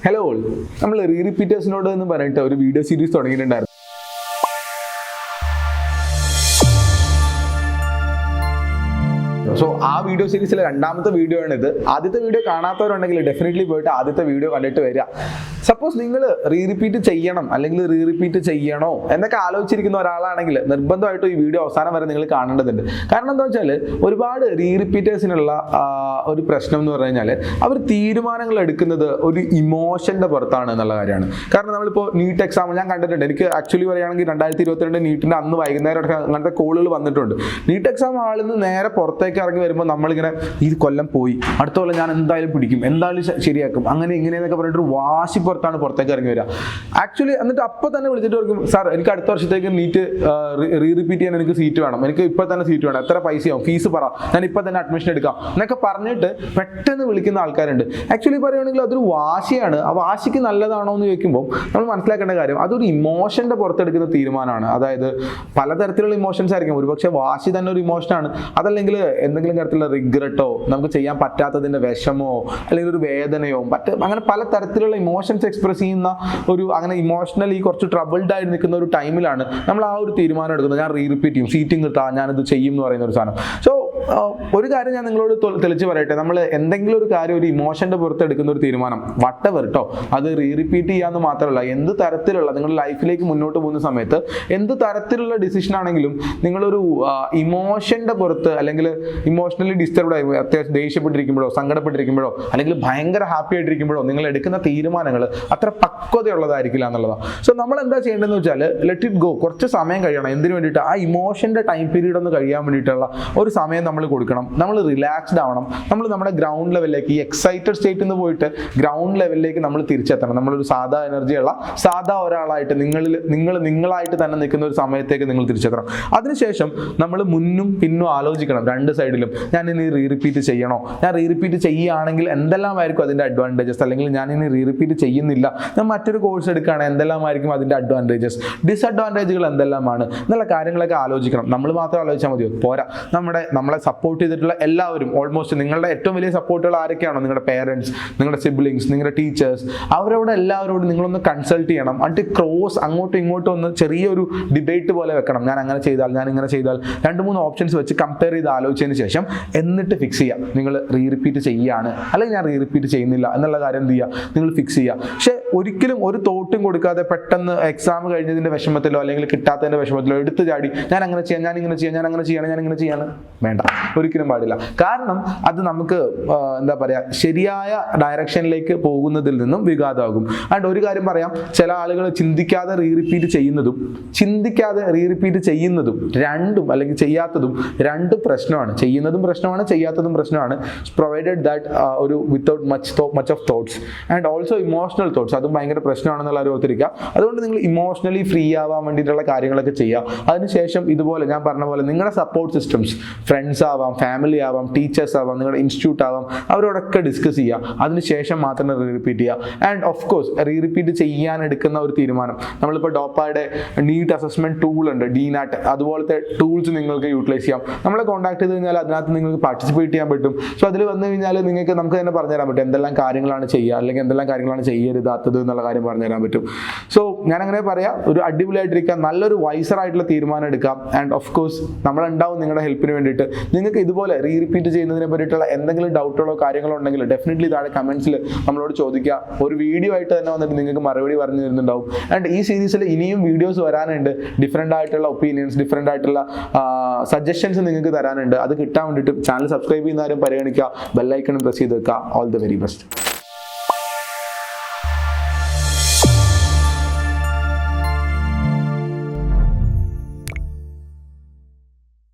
Hello all, നമ്മൾ റീറിപ്പീറ്റേഴ്സിനോട് എന്ന് പറഞ്ഞിട്ട് ഒരു വീഡിയോ സീരീസ് തുടങ്ങിയിട്ടുണ്ടായിരുന്നു. സോ ആ വീഡിയോ സീരീസിലെ രണ്ടാമത്തെ വീഡിയോ ആണിത്. ആദ്യത്തെ വീഡിയോ കാണാത്തവരുണ്ടെങ്കിൽ ഡെഫിനറ്റ്ലി പോയിട്ട് ആദ്യത്തെ വീഡിയോ കണ്ടിട്ട് വരിക. സപ്പോസ് നിങ്ങൾ റീറിപ്പീറ്റ് ചെയ്യണം അല്ലെങ്കിൽ റീറിപ്പീറ്റ് ചെയ്യണോ എന്നൊക്കെ ആലോചിച്ചിരിക്കുന്ന ഒരാളാണെങ്കിൽ നിർബന്ധമായിട്ടും ഈ വീഡിയോ അവസാനം വരെ നിങ്ങൾ കാണേണ്ടതുണ്ട്. കാരണം എന്താ വെച്ചാൽ ഒരുപാട് റീറിപ്പീറ്റേഴ്സിനുള്ള ഒരു പ്രശ്നം എന്ന് പറഞ്ഞു കഴിഞ്ഞാൽ അവർ തീരുമാനങ്ങൾ എടുക്കുന്നത് ഒരു ഇമോഷന്റെ പുറത്താണ് എന്നുള്ള കാര്യമാണ്. കാരണം നമ്മളിപ്പോൾ നീറ്റ് എക്സാം ഞാൻ കണ്ടിട്ടുണ്ട്. എനിക്ക് ആക്ച്വലി പറയുകയാണെങ്കിൽ 2022 നീറ്റിന്റെ അന്ന് വൈകുന്നേരം അങ്ങനത്തെ കോളുകൾ വന്നിട്ടുണ്ട്. നീറ്റ് എക്സാം ഹാളിൽ നിന്ന് നേരെ പുറത്തേക്ക് ഇറങ്ങി വരുമ്പോൾ നമ്മളിങ്ങനെ ഈ കൊല്ലം പോയി, അടുത്ത കൊല്ലം ഞാൻ എന്തായാലും പിടിക്കും, എന്തായാലും ശരിയാക്കും, അങ്ങനെ ഇങ്ങനെയെന്നൊക്കെ പറഞ്ഞിട്ട് വാശി പുറത്താണ് പുറത്തേക്ക് ഇറങ്ങി വരിക. ആക്ച്വലി എന്നിട്ട് അപ്പോൾ തന്നെ വിളിച്ചിട്ട് പറയും, സാർ എനിക്ക് അടുത്ത വർഷത്തേക്ക് നീറ്റ് റീറിപ്പീറ്റ് ചെയ്യാൻ എനിക്ക് സീറ്റ് വേണം, എനിക്ക് ഇപ്പോൾ തന്നെ സീറ്റ് വേണം, എത്ര പൈസയാവും, ഫീസ് പറ, ഞാൻ ഇപ്പോൾ തന്നെ അഡ്മിഷൻ എടുക്കാം എന്നൊക്കെ പറഞ്ഞിട്ട് പെട്ടെന്ന് വിളിക്കുന്ന ആൾക്കാരുണ്ട്. ആക്ച്വലി പറയുകയാണെങ്കിൽ അതൊരു വാശിയാണ്. ആ വാശിക്ക് നല്ലതാണോ എന്ന് ചോദിക്കുമ്പോൾ നമ്മൾ മനസ്സിലാക്കേണ്ട കാര്യം അതൊരു ഇമോഷന്റെ പുറത്തെടുക്കുന്ന തീരുമാനമാണ്. അതായത് പലതരത്തിലുള്ള ഇമോഷൻസ് ആയിരിക്കും. ഒരുപക്ഷെ വാശി തന്നെ ഒരു ഇമോഷനാണ്. അതല്ലെങ്കിൽ എന്തെങ്കിലും തരത്തിലുള്ള റിഗ്രറ്റോ, നമുക്ക് ചെയ്യാൻ പറ്റാത്തതിന്റെ വിഷമോ, അല്ലെങ്കിൽ ഒരു വേദനയോ, അങ്ങനെ പല തരത്തിലുള്ള ഇമോഷൻസ് എക്സ്പ്രസ് ചെയ്യുന്ന ഒരു അങ്ങനെ ഇമോഷണലി കുറച്ച് ട്രബിൾഡ് ആയിട്ട് നിൽക്കുന്ന ഒരു ടൈമിലാണ് നമ്മൾ ആ ഒരു തീരുമാനം എടുക്കുന്നത്. ഞാൻ റീറിപ്പീറ്റ് ചെയ്യും, സീറ്റിംഗ് കിട്ടാ, ഞാനിത് ചെയ്യും എന്ന് പറയുന്ന ഒരു സാധനം. സോ ഒരു കാര്യം ഞാൻ നിങ്ങളോട് തെളിച്ച് പറയട്ടെ, നമ്മൾ എന്തെങ്കിലും ഒരു കാര്യം ഒരു ഇമോഷന്റെ പുറത്ത് എടുക്കുന്ന ഒരു തീരുമാനം വട്ടവർ കേട്ടോ, അത് റീറിപ്പീറ്റ് ചെയ്യാന്ന് മാത്രമല്ല, എന്ത് തരത്തിലുള്ള നിങ്ങളുടെ ലൈഫിലേക്ക് മുന്നോട്ട് പോകുന്ന സമയത്ത് എന്ത് തരത്തിലുള്ള ഡിസിഷൻ ആണെങ്കിലും നിങ്ങളൊരു ഇമോഷന്റെ പുറത്ത് അല്ലെങ്കിൽ ഇമോഷണലി ഡിസ്റ്റർബ്ഡ് ആയി അത്യാവശ്യം ദേഷ്യപ്പെട്ടിരിക്കുമ്പോഴോ സങ്കടപ്പെട്ടിരിക്കുമ്പോഴോ അല്ലെങ്കിൽ ഭയങ്കര ഹാപ്പി ആയിട്ടിരിക്കുമ്പോഴോ നിങ്ങൾ എടുക്കുന്ന തീരുമാനങ്ങൾ അത്ര പക്വതയുള്ളതായിരിക്കില്ല എന്നുള്ളതാണ്. സോ നമ്മൾ എന്താ ചെയ്യേണ്ടതെന്ന് വെച്ചാൽ ലെറ്റ് ഇറ്റ് ഗോ. കുറച്ച് സമയം കഴിയണം. എന്തിനു വേണ്ടിയിട്ട്? ആ ഇമോഷന്റെ ടൈം പീരീഡ് ഒന്ന് കഴിയാൻ വേണ്ടിയിട്ടുള്ള ഒരു സമയം നമ്മൾ കൊടുക്കണം. നമ്മൾ റിലാക്സ്ഡ് ആവണം. നമ്മൾ നമ്മുടെ ഗ്രൗണ്ട് ലെവലിലേക്ക്, ഈ എക്സൈറ്റഡ് സ്റ്റേറ്റിൽ നിന്ന് പോയിട്ട് ഗ്രൗണ്ട് ലെവലിലേക്ക് നമ്മൾ തിരിച്ചെത്തണം. നമ്മളൊരു സാധാ എനർജിയുള്ള സാധാ ഒരാളായിട്ട് നിങ്ങളായിട്ട് തന്നെ നിൽക്കുന്ന ഒരു സമയത്തേക്ക് നിങ്ങൾ തിരിച്ചെത്തണം. അതിനുശേഷം നമ്മൾ മുന്നും പിന്നും ആലോചിക്കണം, രണ്ട് സൈഡിലും. ഞാൻ ഇനി റീറിപ്പീറ്റ് ചെയ്യണോ? ഞാൻ റീറിപ്പീറ്റ് ചെയ്യുകയാണെങ്കിൽ എന്തെല്ലാമായിരിക്കും അതിൻ്റെ അഡ്വാൻറ്റേജസ്? അല്ലെങ്കിൽ ഞാൻ ഇനി റീറിപ്പീറ്റ് ചെയ്യുന്നില്ല, ഞാൻ മറ്റൊരു കോഴ്സ് എടുക്കുകയാണ്, എന്തെല്ലാമായിരിക്കും അതിൻ്റെ അഡ്വാൻറ്റേജസ്, ഡിസഡ്വാൻറ്റേജുകൾ എന്തെല്ലാമാണ് എന്നുള്ള കാര്യങ്ങളൊക്കെ ആലോചിക്കണം. നമ്മൾ മാത്രം ആലോചിച്ചാൽ മതിയോ? പോരാ. നമ്മളെ സപ്പോർട്ട് ചെയ്തിട്ടുള്ള എല്ലാവരും, ഓൾമോസ്റ്റ് നിങ്ങളുടെ ഏറ്റവും വലിയ സപ്പോർട്ടുകൾ ആരൊക്കെയാണോ, നിങ്ങളുടെ പേരൻസ്, നിങ്ങളുടെ സിബ്ലിങ്സ്, നിങ്ങളുടെ ടീച്ചേഴ്സ്, അവരോട് എല്ലാവരോടും നിങ്ങളൊന്ന് കൺസൾട്ട് ചെയ്യണം. എന്നിട്ട് അങ്ങോട്ടും ഇങ്ങോട്ടും ഒന്ന് ചെറിയൊരു ഡിബേറ്റ് പോലെ വെക്കണം. ഞാൻ അങ്ങനെ ചെയ്താൽ, ഞാൻ ഇങ്ങനെ ചെയ്താൽ, 2-3 ഓപ്ഷൻസ് വെച്ച് കമ്പയർ ചെയ്ത് ആലോചിച്ചതിന് ശേഷം എന്നിട്ട് ഫിക്സ് ചെയ്യാം. നിങ്ങൾ റീറിപ്പീറ്റ് ചെയ്യുകയാണ് അല്ലെങ്കിൽ ഞാൻ റീറിപ്പീറ്റ് ചെയ്യുന്നില്ല എന്നുള്ള കാര്യം എന്ത് ചെയ്യുക, നിങ്ങൾ ഫിക്സ് ചെയ്യുക. പക്ഷേ ഒരിക്കലും ഒരു തോട്ടും കൊടുക്കാതെ പെട്ടെന്ന് എക്സാം കഴിഞ്ഞതിൻ്റെ വിഷമത്തിലോ അല്ലെങ്കിൽ കിട്ടാത്തതിൻ്റെ വിഷമത്തിലോ എടുത്തു ചാടി ഞാൻ അങ്ങനെ ചെയ്യാം, ഞാൻ ഇങ്ങനെ ചെയ്യാം, ഞാൻ അങ്ങനെ ചെയ്യണം, ഞാൻ ഇങ്ങനെ ചെയ്യാണ്, വേണ്ട, ഒരിക്കലും പാടില്ല. കാരണം അത് നമുക്ക് എന്താ പറയുക, ശരിയായ ഡയറക്ഷനിലേക്ക് പോകുന്നതിൽ നിന്നും വിഘാതമാകും. അതുകൊണ്ട് ഒരു കാര്യം പറയാം, ചില ആളുകൾ ചിന്തിക്കാതെ റീറിപ്പീറ്റ് ചെയ്യുന്നതും ചിന്തിക്കാതെ റീറിപ്പീറ്റ് ചെയ്യുന്നതും രണ്ടും, അല്ലെങ്കിൽ ചെയ്യാത്തതും രണ്ടും പ്രശ്നമാണ്. ചെയ്യുന്നതും പ്രശ്നമാണ്, ചെയ്യാത്തതും പ്രശ്നമാണ്. പ്രൊവൈഡഡ് ദാറ്റ് ഒരു without much of thoughts and also emotional thoughts, അതും ഭയങ്കര പ്രശ്നമാണെന്നുള്ള കാര്യം ഓർത്തിരിക്കുക. അതുകൊണ്ട് നിങ്ങൾ ഇമോഷണലി ഫ്രീ ആവാൻ വേണ്ടിയിട്ടുള്ള കാര്യങ്ങളൊക്കെ ചെയ്യുക. അതിനുശേഷം ഇതുപോലെ ഞാൻ പറഞ്ഞ പോലെ നിങ്ങളുടെ സപ്പോർട്ട് സിസ്റ്റംസ്, ഫ്രണ്ട്സ് ആവാം, ഫാമിലി ആവാം, ടീച്ചേഴ്സ് ആവാം, നിങ്ങളുടെ ഇൻസ്റ്റിറ്റ്യൂട്ട് ആവാം, അവരോടൊക്കെ ഡിസ്കസ് ചെയ്യുക. അതിനുശേഷം മാത്രമേ റീറിപ്പീറ്റ് ചെയ്യുക. ആൻഡ് ഓഫ് കോഴ്സ് റീറിപ്പീറ്റ് ചെയ്യാൻ എടുക്കുന്ന ഒരു തീരുമാനം, നമ്മളിപ്പോൾ ഡോപ്പയുടെ നീറ്റ് അസസ്മെന്റ് ടൂൾ ഉണ്ട്, DNAT, അതുപോലത്തെ ടൂൾസ് നിങ്ങൾക്ക് യൂട്ടിലൈസ് ചെയ്യാം. നമ്മളെ കോൺടാക്ട് ചെയ്ത് കഴിഞ്ഞാൽ അതിനകത്ത് നിങ്ങൾക്ക് പാർട്ടിസിപ്പേറ്റ് ചെയ്യാൻ പറ്റും. സോ അതിൽ വന്നു കഴിഞ്ഞാൽ നമുക്ക് തന്നെ പറഞ്ഞുതരാൻ പറ്റും എന്തെല്ലാം കാര്യങ്ങളാണ് ചെയ്യുക അല്ലെങ്കിൽ എന്തെല്ലാം കാര്യങ്ങളാണ് ചെയ്യരുതാത്തത് എന്നുള്ള കാര്യം പറഞ്ഞുതരാൻ പറ്റും. സോ ഞാനങ്ങനെ പറയാം, ഒരു അടിപൊളിയായിട്ടിരിക്കുക, നല്ലൊരു വൈസറായിട്ടുള്ള തീരുമാനം എടുക്കാം. ആൻഡ് ഓഫ് കോഴ്സ് നമ്മളുണ്ടാവും നിങ്ങളുടെ ഹെൽപ്പിന് വേണ്ടിയിട്ട്. നിങ്ങൾക്ക് ഇതുപോലെ റീറിപ്പീറ്റ് ചെയ്യുന്നതിനെ പറ്റിയിട്ടുള്ള എന്തെങ്കിലും ഡൗട്ടുകളോ കാര്യങ്ങളോ ഉണ്ടെങ്കിൽ ഡെഫിനറ്റ്ലി താഴെ കമൻസിൽ നമ്മളോട് ചോദിക്കുക. ഒരു വീഡിയോ ആയിട്ട് തന്നെ വന്നിട്ട് നിങ്ങൾക്ക് മറുപടി പറഞ്ഞു തരുന്നുണ്ടാവും. ആൻഡ് ഈ സീരീസിൽ ഇനിയും വീഡിയോസ് വരാനുണ്ട്. ഡിഫറെൻ്റ് ആയിട്ടുള്ള ഒപ്പീനിയൻസ്, ഡിഫറെൻ്റ് ആയിട്ടുള്ള സജഷൻസ് നിങ്ങൾക്ക് തരാനുണ്ട്. അത് കിട്ടാൻ വേണ്ടിയിട്ട് ചാനൽ സബ്സ്ക്രൈബ് ചെയ്യുന്നവരും പരിഗണിക്കുക, ബെല്ലൈക്കണും പ്രസ് ചെയ്ത് വെക്കുക. All the very best.